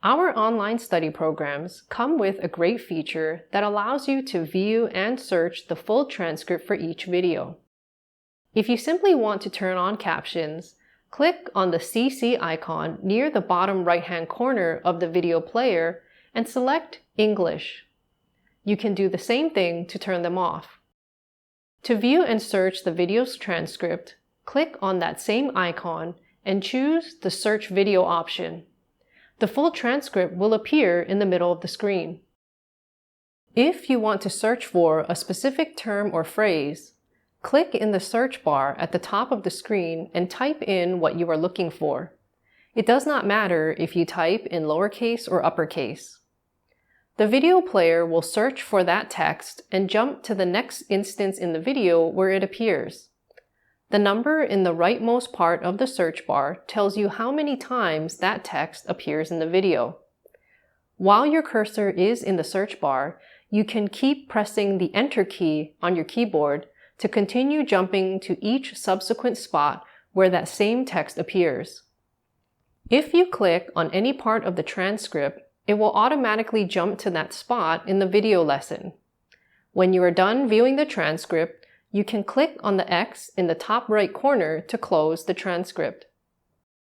Our online study programs come with a great feature that allows you to view and search the full transcript for each video. If you simply want to turn on captions, click on the CC icon near the bottom right-hand corner of the video player and select English. You can do the same thing to turn them off. To view and search the video's transcript, click on that same icon and choose the Search Video option. The full transcript will appear in the middle of the screen. If you want to search for a specific term or phrase, click in the search bar at the top of the screen and type in what you are looking for. It does not matter if you type in lowercase or uppercase. The video player will search for that text and jump to the next instance in the video where it appears. The number in the rightmost part of the search bar tells you how many times that text appears in the video. While your cursor is in the search bar, you can keep pressing the Enter key on your keyboard to continue jumping to each subsequent spot where that same text appears. If you click on any part of the transcript, it will automatically jump to that spot in the video lesson. When you are done viewing the transcript, you can click on the X in the top right corner to close the transcript.